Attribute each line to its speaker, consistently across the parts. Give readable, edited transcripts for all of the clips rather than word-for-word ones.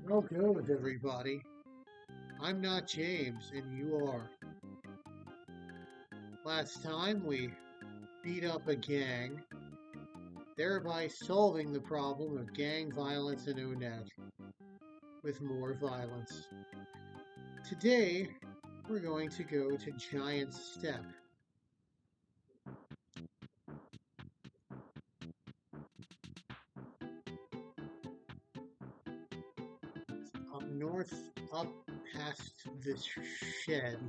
Speaker 1: Well goes, everybody. I'm not James, and you are. Last time we beat up a gang, thereby solving the problem of gang violence in Unet with more violence. Today, we're going to go to Giant Step. Up north, up past this shed.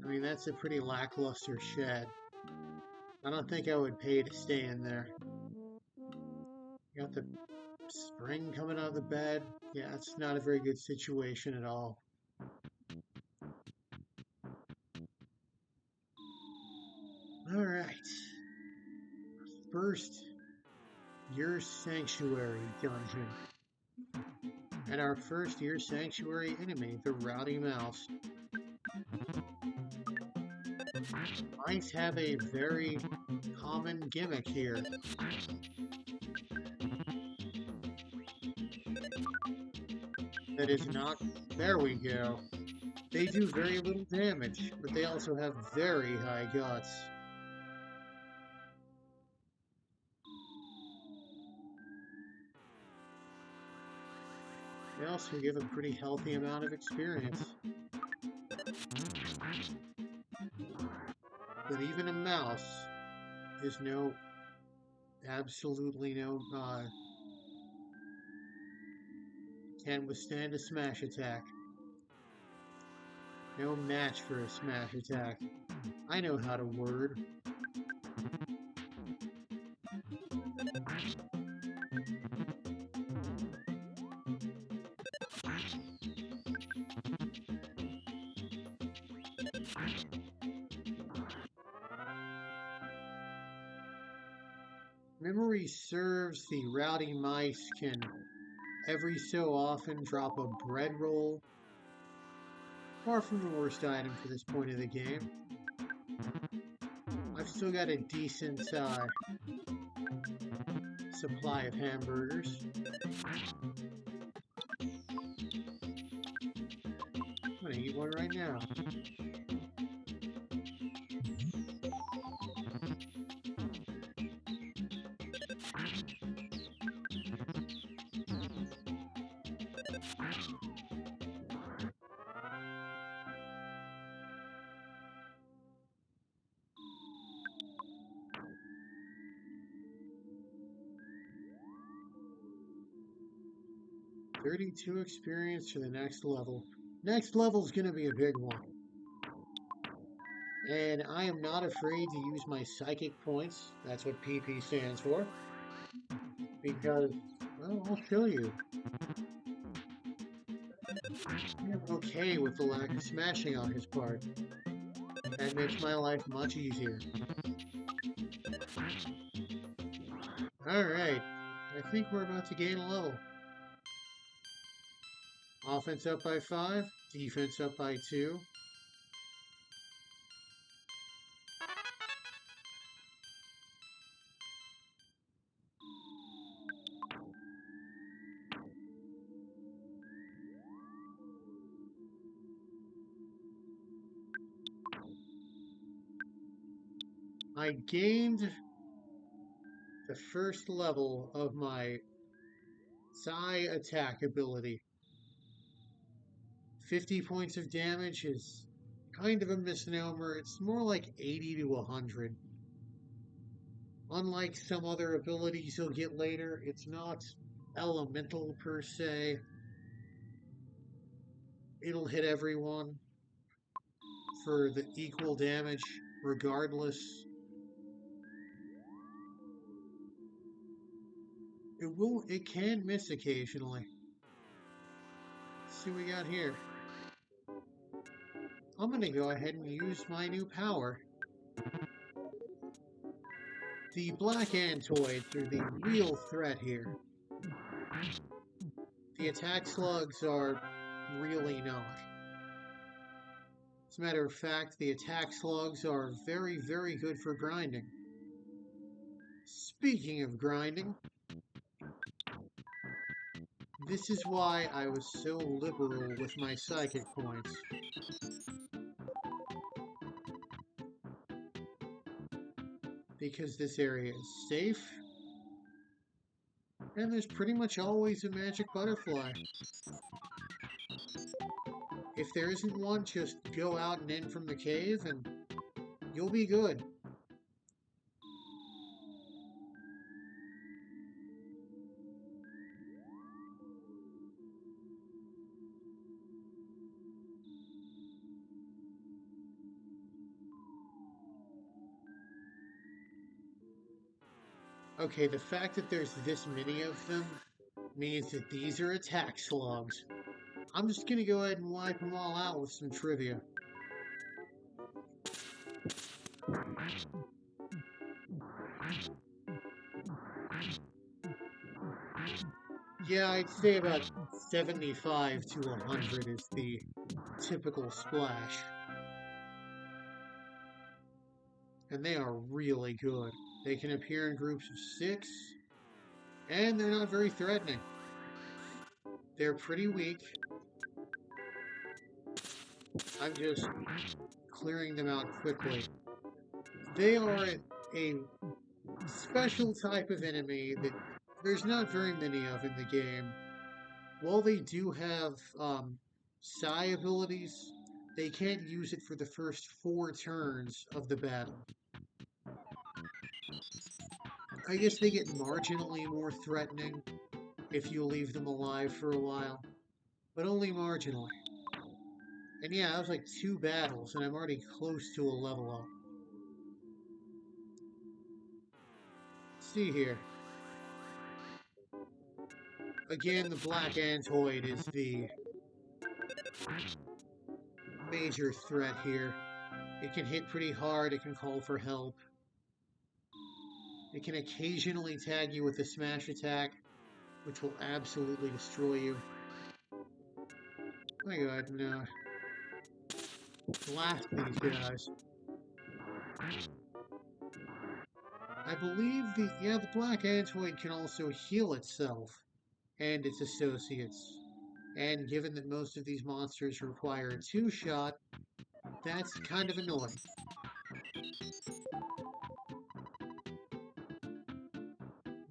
Speaker 1: I mean, that's a pretty lackluster shed. I don't think I would pay to stay in there. You got the spring coming out of the bed. Yeah, it's not a very good situation at all. All right. First, your sanctuary dungeon. And our first Your Sanctuary enemy, the Rowdy Mouse. Mice have a very common gimmick here. That is not... There we go. They do very little damage, but they also have very high guts. They also give a pretty healthy amount of experience. But even a mouse is absolutely can withstand a smash attack. No match for a smash attack. I know how to word. Memory serves, the Rowdy Mice can every so often drop a bread roll. Far from the worst item for this point of the game. I've still got a decent supply of hamburgers. I'm gonna eat one right now. $32 experience for the next level. Next level is gonna be a big one. And I am not afraid to use my psychic points. That's what PP stands for. Because, well, I'll show you. I'm okay with the lack of smashing on his part. That makes my life much easier. Alright, I think we're about to gain a level. Offense up by 5, defense up by 2. I gained the first level of my Psi attack ability. 50 points of damage is kind of a misnomer. It's more like 80 to 100. Unlike some other abilities you'll get later, it's not elemental per se. It'll hit everyone for the equal damage regardless. It can miss occasionally. Let's see what we got here. I'm gonna go ahead and use my new power. The black antoids are the real threat here. The attack slugs are really not. As a matter of fact, the attack slugs are very, very good for grinding. Speaking of grinding, this is why I was so liberal with my psychic points. Because this area is safe, and there's pretty much always a magic butterfly. If there isn't one, just go out and in from the cave and you'll be good. Okay, the fact that there's this many of them means that these are attack slugs. I'm just gonna go ahead and wipe them all out with some trivia. Yeah, I'd say about 75 to 100 is the typical splash. And they are really good. They can appear in groups of 6, and they're not very threatening. They're pretty weak. I'm just clearing them out quickly. They are a special type of enemy that there's not very many of in the game. While they do have psi abilities, they can't use it for the first 4 turns of the battle. I guess they get marginally more threatening if you leave them alive for a while, but only marginally. And yeah, that was like 2 battles, and I'm already close to a level up. Let's see here. Again, the black antoid is the major threat here. It can hit pretty hard, it can call for help. It can occasionally tag you with a smash attack, which will absolutely destroy you. Oh my god, no. Blast these guys. I believe the black antoid can also heal itself and its associates. And given that most of these monsters require a 2-shot, that's kind of annoying.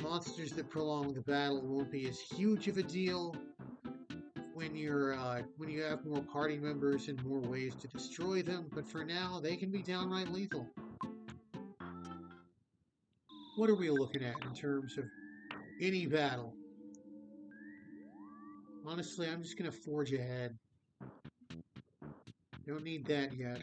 Speaker 1: Monsters that prolong the battle won't be as huge of a deal when you have more party members and more ways to destroy them, but for now they can be downright lethal. What are we looking at in terms of any battle? Honestly, I'm just gonna forge ahead. Don't need that yet.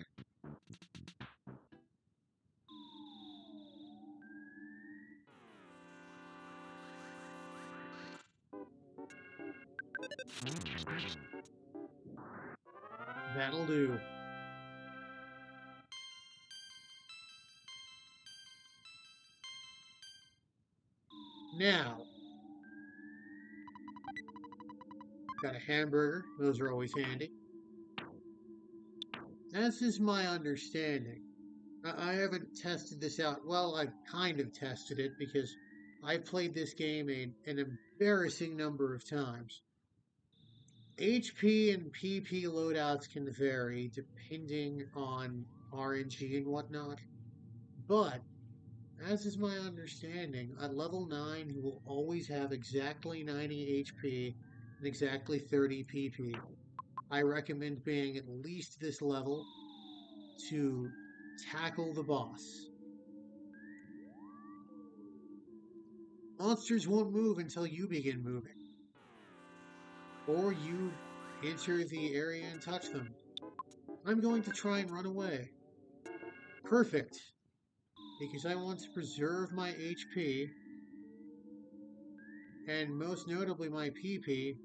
Speaker 1: That'll do. Now, got a hamburger. Those are always handy. As is my understanding. I haven't tested this out. Well, I've kind of tested it because I've played this game an embarrassing number of times. HP and PP loadouts can vary depending on RNG and whatnot, but as is my understanding, at level 9 you will always have exactly 90 HP and exactly 30 PP. I recommend being at least this level to tackle the boss. Monsters won't move until you begin moving, or you enter the area and touch them. I'm going to try and run away. Perfect, because I want to preserve my HP, and most notably my PP,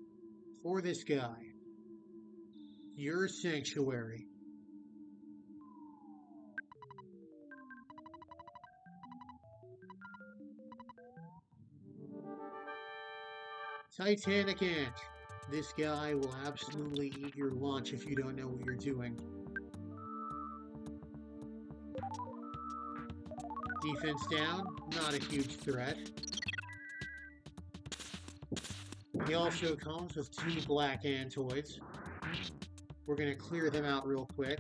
Speaker 1: for this guy. Your sanctuary. Titanic Ant. This guy will absolutely eat your lunch if you don't know what you're doing. Defense down, not a huge threat. He also comes with 2 black Antoids. We're going to clear them out real quick.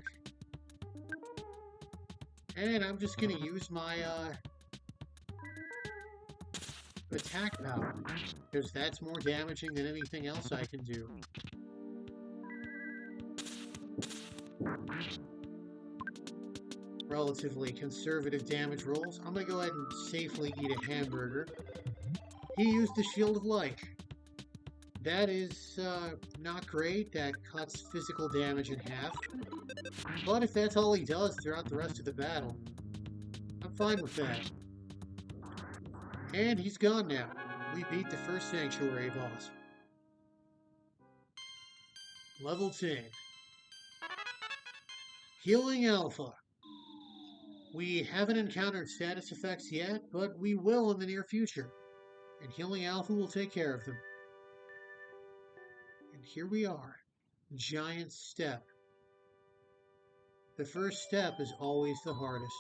Speaker 1: And I'm just going to use my attack power, because that's more damaging than anything else I can do. Relatively conservative damage rolls. I'm going to go ahead and safely eat a hamburger. He used the Shield of Light. That is not great. That cuts physical damage in half. But if that's all he does throughout the rest of the battle, I'm fine with that. And he's gone now. We beat the first Sanctuary boss. Level 10. Healing Alpha. We haven't encountered status effects yet, but we will in the near future. And Healing Alpha will take care of them. And here we are. Giant Step. The first step is always the hardest.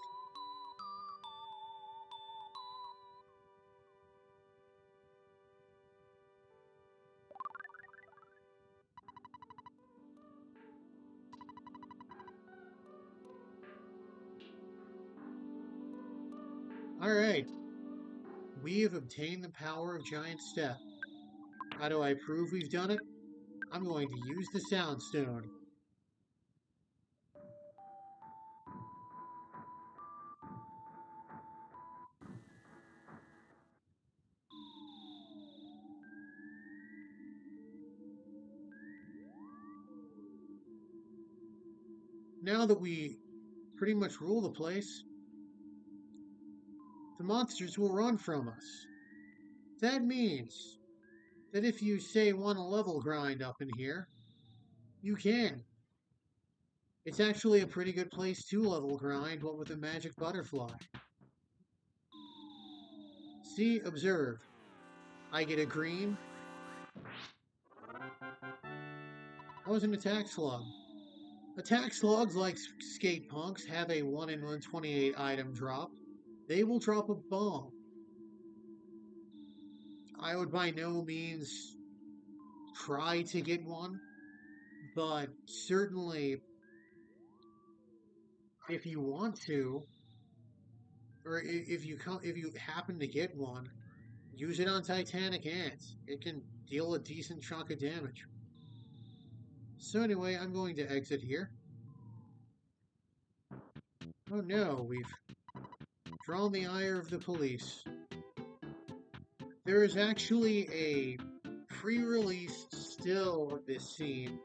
Speaker 1: Alright. We have obtained the power of Giant Step. How do I prove we've done it? I'm going to use the Sound Stone. Now that we pretty much rule the place, the monsters will run from us. That means that if you, say, want a level grind up in here, you can. It's actually a pretty good place to level grind, what with a magic butterfly. See, observe. I get a green. That was an attack slug. Attack slugs, like skate punks, have a 1 in 128 item drop. They will drop a bomb. I would by no means try to get one, but certainly if you want to, or if you happen to get one, use it on Titanic Ants. It can deal a decent chunk of damage. So anyway, I'm going to exit here. Oh no, we've drawn the ire of the police. There is actually a pre-released still of this scene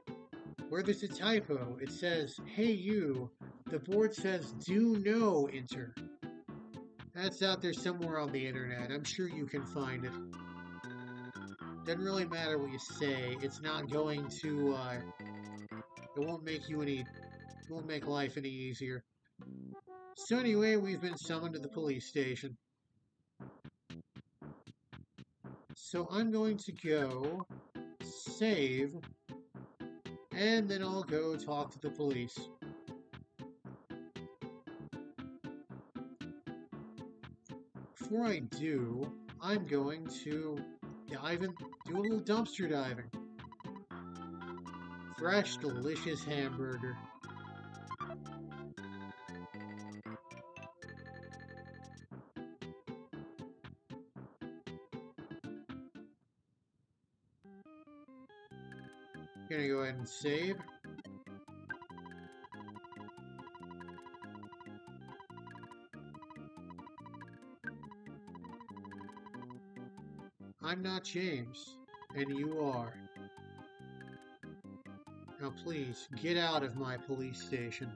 Speaker 1: where there's a typo. It says, "Hey you," the board says, "Do no enter." That's out there somewhere on the internet. I'm sure you can find it. Doesn't really matter what you say. It's not going to, it won't make life any easier. So anyway, we've been summoned to the police station. So I'm going to go save, and then I'll go talk to the police. Before I do, I'm going to do a little dumpster diving. Fresh, delicious hamburger. Gonna go ahead and save. I'm not James, and you are. Now please, get out of my police station.